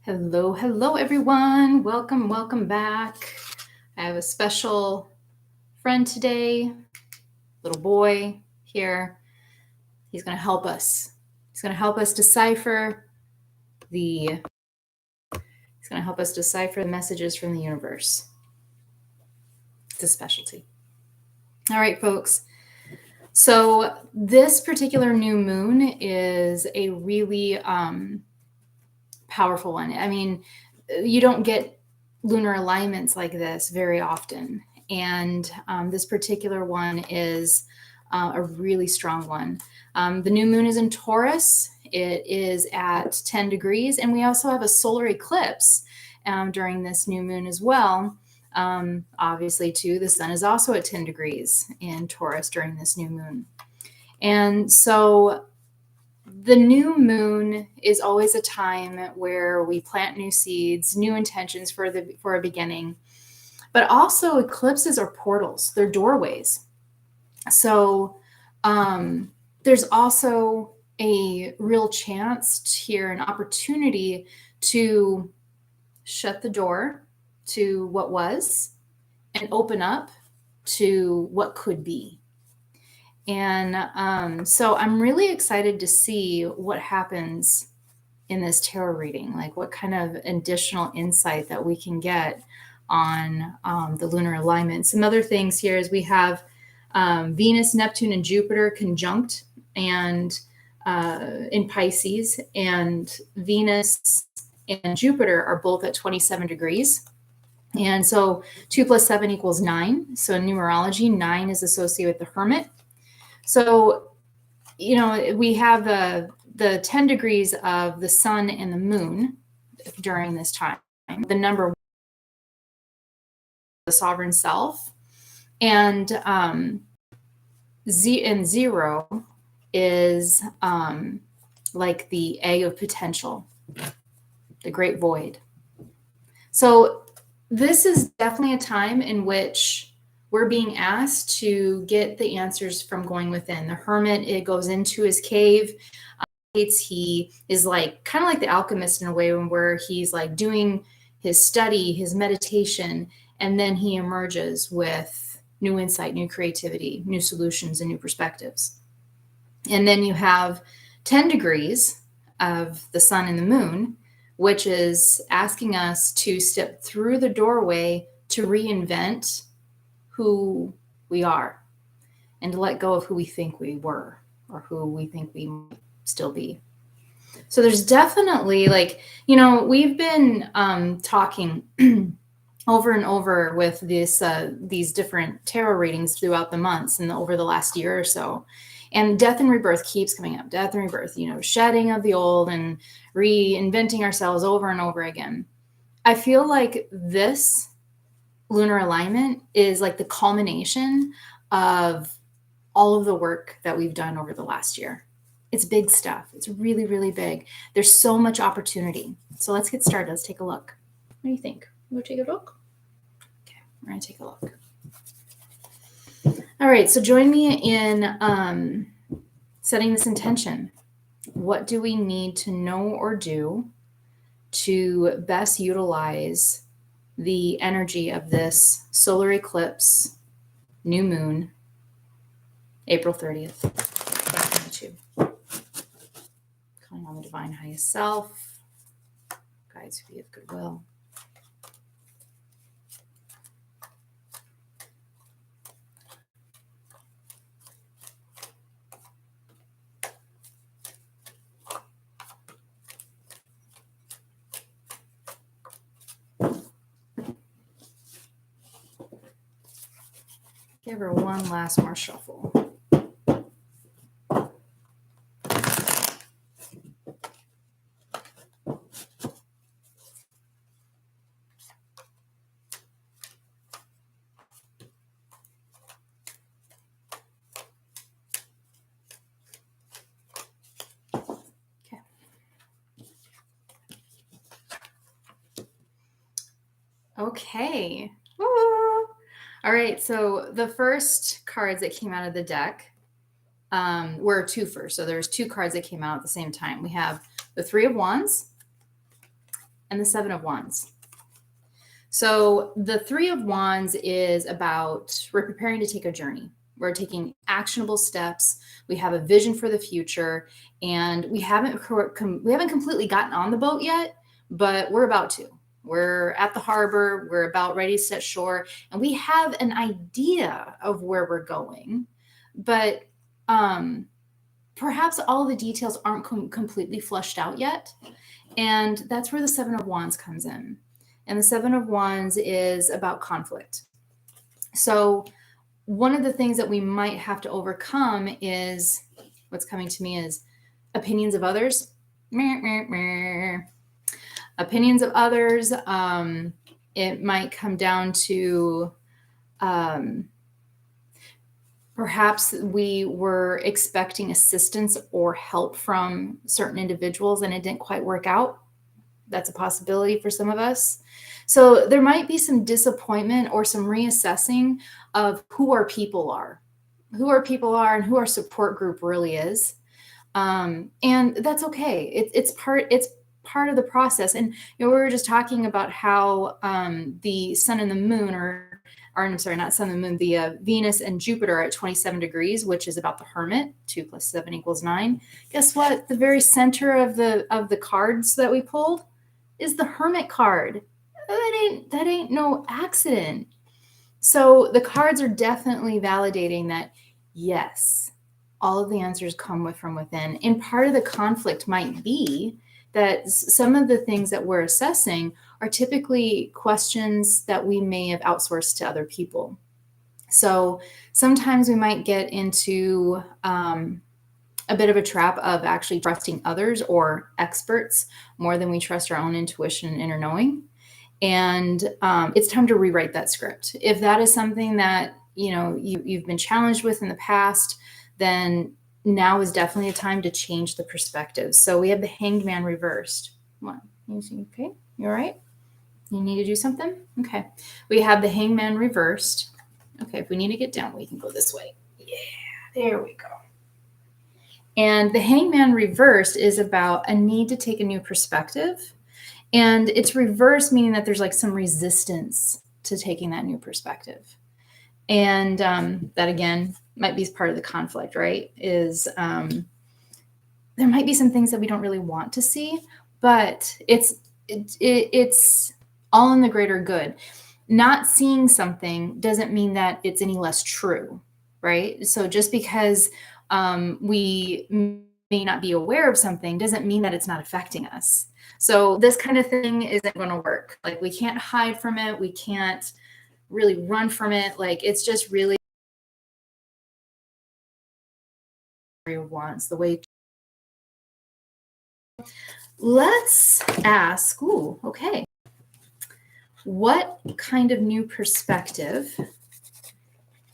Hello, hello, everyone. Welcome back. I have a special friend today, little boy here. He's going to help us. He's going to help us decipher the. He's going to help us decipher the messages from the universe. It's a specialty. All right, folks. So this particular new moon is a really powerful one. I mean, you don't get lunar alignments like this very often. And this particular one is a really strong one. The new moon is in Taurus. It is at 10 degrees. And we also have a solar eclipse during this new moon as well. Obviously, too, the sun is also at 10 degrees in Taurus during this new moon. And so the new moon is always a time where we plant new seeds, new intentions for a beginning. But also eclipses are portals, they're doorways. So there's also a real chance here, an opportunity to shut the door to what was and open up to what could be. And so I'm really excited to see what happens in this tarot reading, like what kind of additional insight that we can get on the lunar alignment. Some other things here is we have Venus, Neptune, and Jupiter conjunct and in Pisces, and Venus and Jupiter are both at 27 degrees. And so 2 + 7 = 9. So in numerology, 9 is associated with the Hermit. So, we have the 10 degrees of the sun and the moon during this time. The number the sovereign self, and 0 is like the egg of potential, the great void. So this is definitely a time in which we're being asked to get the answers from going within. The hermit, it goes into his cave. He is like kind of like the alchemist in a way, where he's like doing his study, his meditation, and then he emerges with new insight, new creativity, new solutions, and new perspectives. And then you have 10 degrees of the sun and the moon, which is asking us to step through the doorway to reinvent who we are and to let go of who we think we were or who we think we might still be. So there's definitely we've been talking over and over with these different tarot readings throughout the months and over the last year or so. And death and rebirth keeps coming up. Death and rebirth, shedding of the old and reinventing ourselves over and over again. I feel like this lunar alignment is like the culmination of all of the work that we've done over the last year. It's big stuff. It's really, really big. There's so much opportunity. So let's get started. Let's take a look. What do you think? We'll take a look? Okay, we're going to take a look. All right, so join me in setting this intention. What do we need to know or do to best utilize the energy of this solar eclipse, new moon, April 30th, 2022. Calling on the divine highest self, guides who be of goodwill. Give her one last more shuffle. Okay. Woo! All right, so the first cards that came out of the deck were 2 first. So there's 2 cards that came out at the same time. We have the 3 of Wands and the Seven of Wands. So the Three of Wands is about we're preparing to take a journey. We're taking actionable steps. We have a vision for the future, and we haven't completely gotten on the boat yet, but we're about to. We're at the harbor. We're about ready to set shore, and we have an idea of where we're going, but perhaps all the details aren't completely fleshed out yet. And that's where the Seven of Wands comes in. And the Seven of Wands is about conflict. So one of the things that we might have to overcome is what's coming to me is opinions of others. Opinions of others. It might come down to perhaps we were expecting assistance or help from certain individuals and it didn't quite work out. That's a possibility for some of us. So there might be some disappointment or some reassessing of who our people are and who our support group really is. And that's okay. It's part of the process. And we were just talking about how the sun and the moon or I'm sorry, not sun and moon, the Venus and Jupiter are at 27 degrees, which is about the Hermit. 2 + 7 = 9. Guess what? The very center of the cards that we pulled is the Hermit card. That ain't no accident. So the cards are definitely validating that, yes, all of the answers come from within. And part of the conflict might be that some of the things that we're assessing are typically questions that we may have outsourced to other people. So sometimes we might get into a bit of a trap of actually trusting others or experts more than we trust our own intuition and inner knowing. And it's time to rewrite that script. If that is something that you've been challenged with in the past, then now is definitely a time to change the perspective. So we have the Hanged Man reversed. What? Okay, you all right? You need to do something? Okay. We have the Hanged Man reversed. Okay, if we need to get down, we can go this way. Yeah, there we go. And the Hanged Man reversed is about a need to take a new perspective. And it's reversed, meaning that there's like some resistance to taking that new perspective. And that, again, might be part of the conflict, right? Is there might be some things that we don't really want to see, but it's all in the greater good. Not seeing something doesn't mean that it's any less true, right? So just because we may not be aware of something doesn't mean that it's not affecting us. So this kind of thing isn't going to work. Like, we can't hide from it. We can't really run from it. Like, it's just really wants the way. Let's ask, okay. What kind of new perspective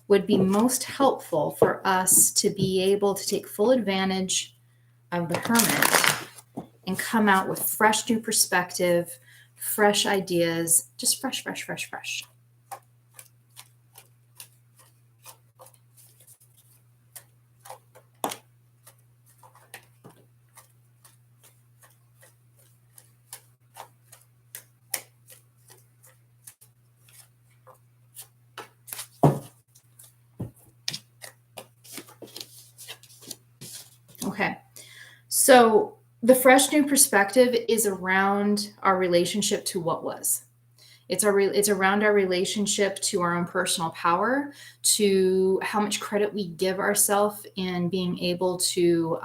would be most helpful for us to be able to take full advantage of the Hermit and come out with fresh new perspective, fresh ideas, just fresh. Okay, so the fresh new perspective is around our relationship to what was. It's around our relationship to our own personal power, to how much credit we give ourselves in being able to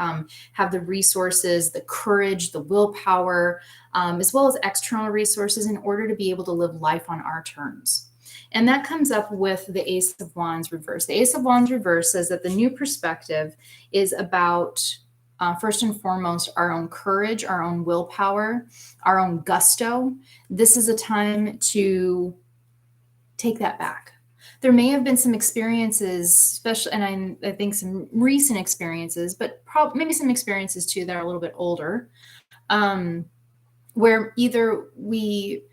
have the resources, the courage, the willpower, as well as external resources in order to be able to live life on our terms. And that comes up with the Ace of Wands reverse. The Ace of Wands reverse says that the new perspective is about, first and foremost, our own courage, our own willpower, our own gusto. This is a time to take that back. There may have been some experiences, especially, and I think some recent experiences, but maybe some experiences too that are a little bit older, where either we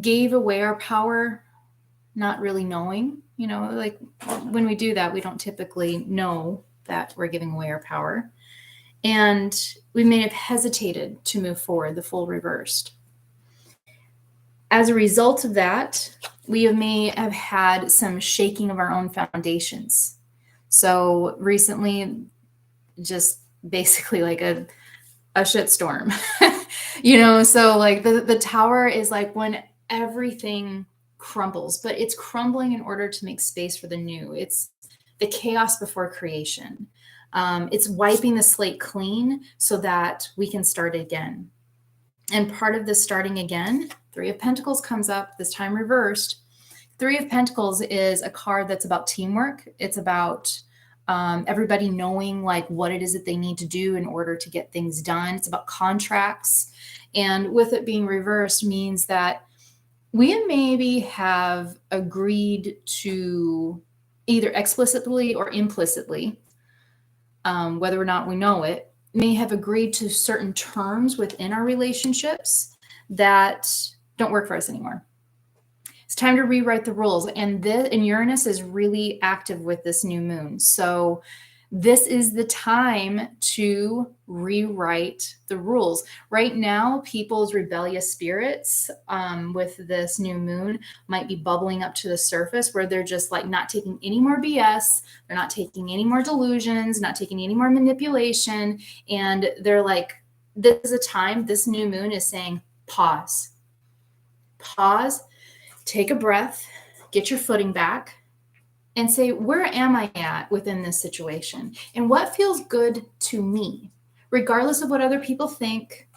gave away our power not really knowing, like when we do that, we don't typically know that we're giving away our power. And we may have hesitated to move forward, the full reversed. As a result of that, we may have had some shaking of our own foundations. So recently, just basically like a shitstorm, so like the tower is like when everything crumbles, but it's crumbling in order to make space for the new. It's the chaos before creation. It's wiping the slate clean so that we can start again. And part of this starting again, Three of Pentacles comes up, this time reversed. Three of Pentacles is a card that's about teamwork. It's about everybody knowing like what it is that they need to do in order to get things done. It's about contracts. And with it being reversed means that we maybe have agreed to either explicitly or implicitly, whether or not we know it, may have agreed to certain terms within our relationships that don't work for us anymore. It's time to rewrite the rules. And Uranus is really active with this new moon. So this is the time to rewrite the rules. Right now, people's rebellious spirits with this new moon might be bubbling up to the surface, where they're just like not taking any more BS. They're not taking any more delusions, not taking any more manipulation. And they're like, this is a time, this new moon is saying, pause, take a breath, get your footing back, and say, where am I at within this situation? And what feels good to me, regardless of what other people think,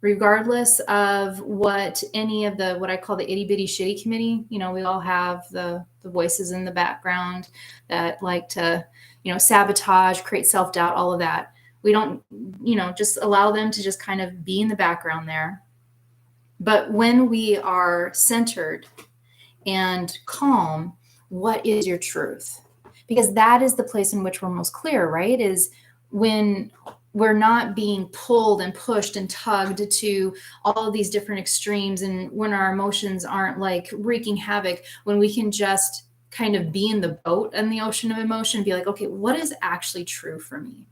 regardless of what any of what I call the itty bitty shitty committee, we all have the voices in the background that like to, sabotage, create self-doubt, all of that. We don't, just allow them to just kind of be in the background there. But when we are centered and calm, what is your truth? Because that is the place in which we're most clear, right? Is when we're not being pulled and pushed and tugged to all of these different extremes, and when our emotions aren't like wreaking havoc, when we can just kind of be in the boat in the ocean of emotion, be like, okay, what is actually true for me?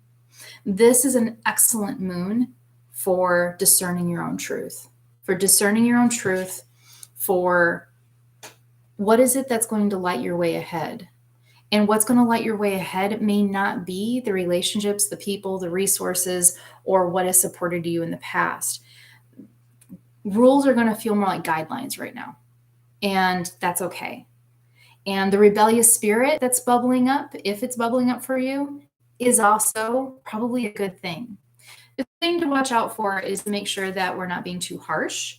This is an excellent moon for discerning your own truth, for what is it that's going to light your way ahead? And what's going to light your way ahead may not be the relationships, the people, the resources, or what has supported you in the past. Rules are going to feel more like guidelines right now. And that's okay. And the rebellious spirit that's bubbling up, if it's bubbling up for you, is also probably a good thing. The thing to watch out for is to make sure that we're not being too harsh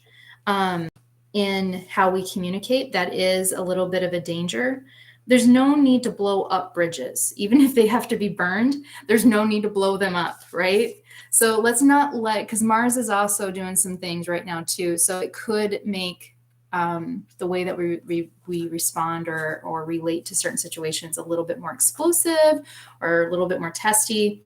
in how we communicate. That is a little bit of a danger. There's no need to blow up bridges. Even if they have to be burned, there's no need to blow them up, right? So let's not because Mars is also doing some things right now too. So it could make the way that we respond or relate to certain situations a little bit more explosive or a little bit more testy.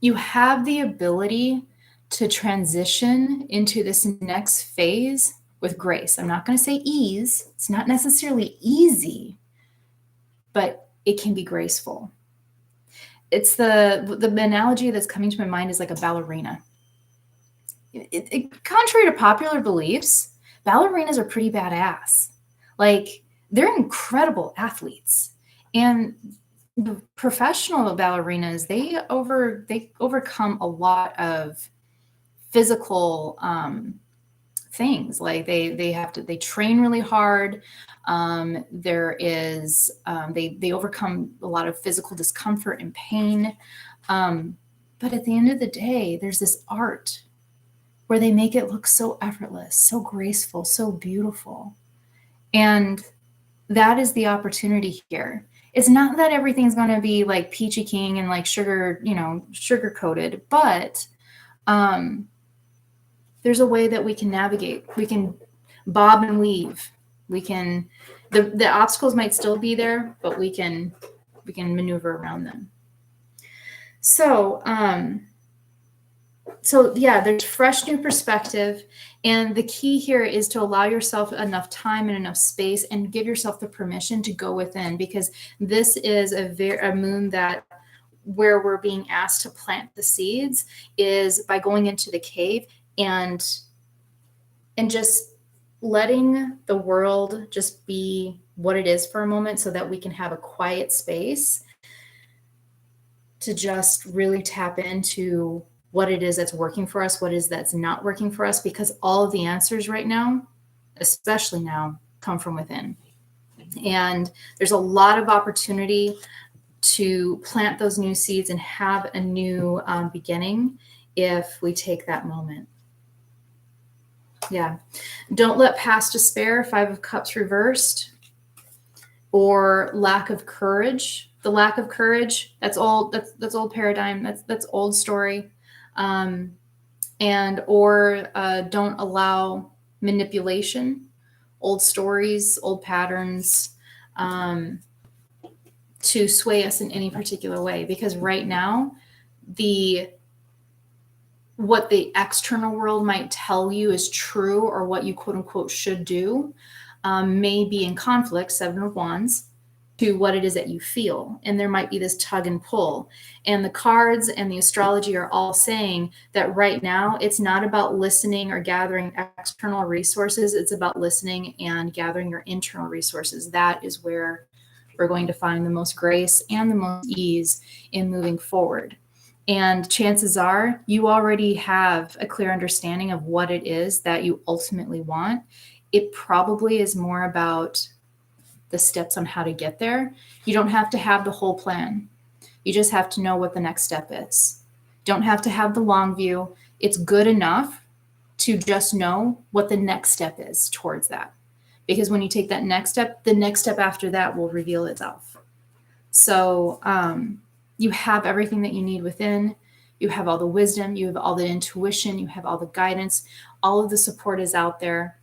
You have the ability to transition into this next phase with grace. I'm not going to say ease. It's not necessarily easy, but it can be graceful. It's the analogy that's coming to my mind is like a ballerina. Contrary to popular beliefs, ballerinas are pretty badass. Like, they're incredible athletes. And the professional ballerinas, they overcome a lot of physical things. Like they train really hard. They overcome a lot of physical discomfort and pain. But at the end of the day, there's this art where they make it look so effortless, so graceful, so beautiful. And that is the opportunity here. It's not that everything's going to be like peachy keen and like sugar coated, but there's a way that we can navigate. We can bob and weave. We can, the obstacles might still be there, but we can maneuver around them. So yeah, there's fresh new perspective. And the key here is to allow yourself enough time and enough space and give yourself the permission to go within, because this is a moon that where we're being asked to plant the seeds is by going into the cave and just letting the world just be what it is for a moment so that we can have a quiet space to just really tap into what it is that's working for us, what it is that's not working for us, because all of the answers right now, especially now, come from within. And there's a lot of opportunity to plant those new seeds and have a new beginning if we take that moment. Yeah. Don't let past despair, 5 of Cups reversed, or lack of courage. The lack of courage, that's old. That's old paradigm. That's old story. Or don't allow manipulation, old stories, old patterns, to sway us in any particular way. Because right now, what the external world might tell you is true, or what you quote unquote should do, may be in conflict, 7 of Wands, to what it is that you feel. And there might be this tug and pull. And the cards and the astrology are all saying that right now it's not about listening or gathering external resources. It's about listening and gathering your internal resources. That is where we're going to find the most grace and the most ease in moving forward. And chances are you already have a clear understanding of what it is that you ultimately want. It probably is more about the steps on how to get there. You don't have to have the whole plan. You just have to know what the next step is. Don't have to have the long view. It's good enough to just know what the next step is towards that. Because when you take that next step, the next step after that will reveal itself. So you have everything that you need within. You have all the wisdom, you have all the intuition, you have all the guidance, all of the support is out there.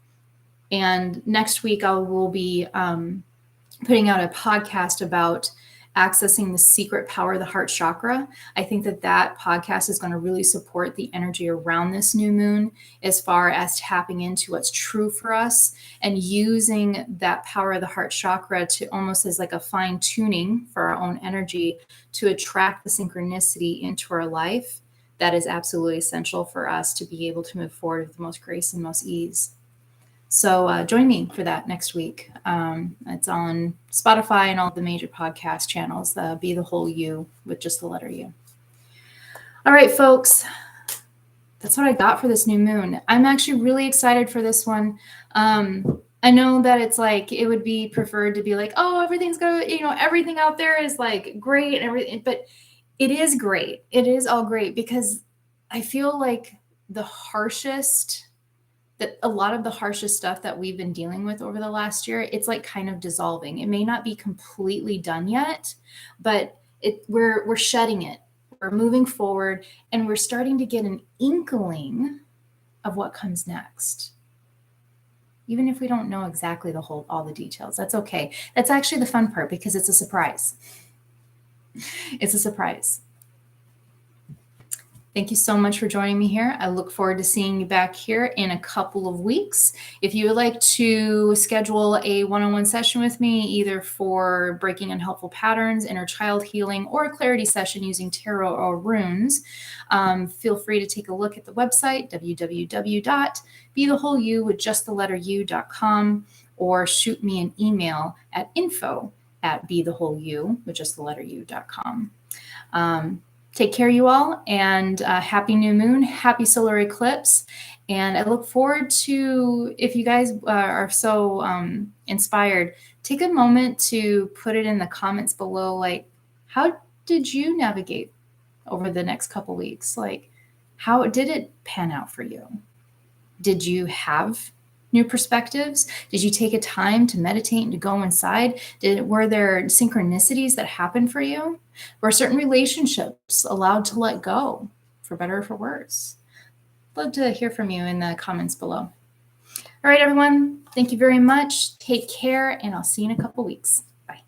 And next week I will be putting out a podcast about accessing the secret power of the heart chakra. I think that podcast is going to really support the energy around this new moon as far as tapping into what's true for us and using that power of the heart chakra to almost as like a fine tuning for our own energy to attract the synchronicity into our life that is absolutely essential for us to be able to move forward with the most grace and most ease. So join me for that next week. It's on Spotify and all the major podcast channels. Be the Whole You with just the letter U. All right, folks. That's what I got for this new moon. I'm actually really excited for this one. I know that it's like it would be preferred to be like, oh, everything's good. Everything out there is like great and everything. But it is great. It is all great because I feel like that a lot of the harshest stuff that we've been dealing with over the last year, it's like kind of dissolving. It may not be completely done yet, but we're shedding it. We're moving forward and we're starting to get an inkling of what comes next. Even if we don't know exactly all the details, that's okay. That's actually the fun part because it's a surprise. It's a surprise. Thank you so much for joining me here. I look forward to seeing you back here in a couple of weeks. If you would like to schedule a one-on-one session with me, either for breaking unhelpful patterns, inner child healing, or a clarity session using tarot or runes, feel free to take a look at the website, www.bethewholeyou.com, or shoot me an email at info@bethewholeyou.com. Take care, you all, and happy new moon, happy solar eclipse. And I look forward to, if you guys are so inspired, take a moment to put it in the comments below. Like, how did you navigate over the next couple weeks? Like, how did it pan out for you? Did you have new perspectives? Did you take a time to meditate and to go inside? Were there synchronicities that happened for you? Were certain relationships allowed to let go, for better or for worse? Love to hear from you in the comments below. All right, everyone. Thank you very much. Take care, and I'll see you in a couple weeks. Bye.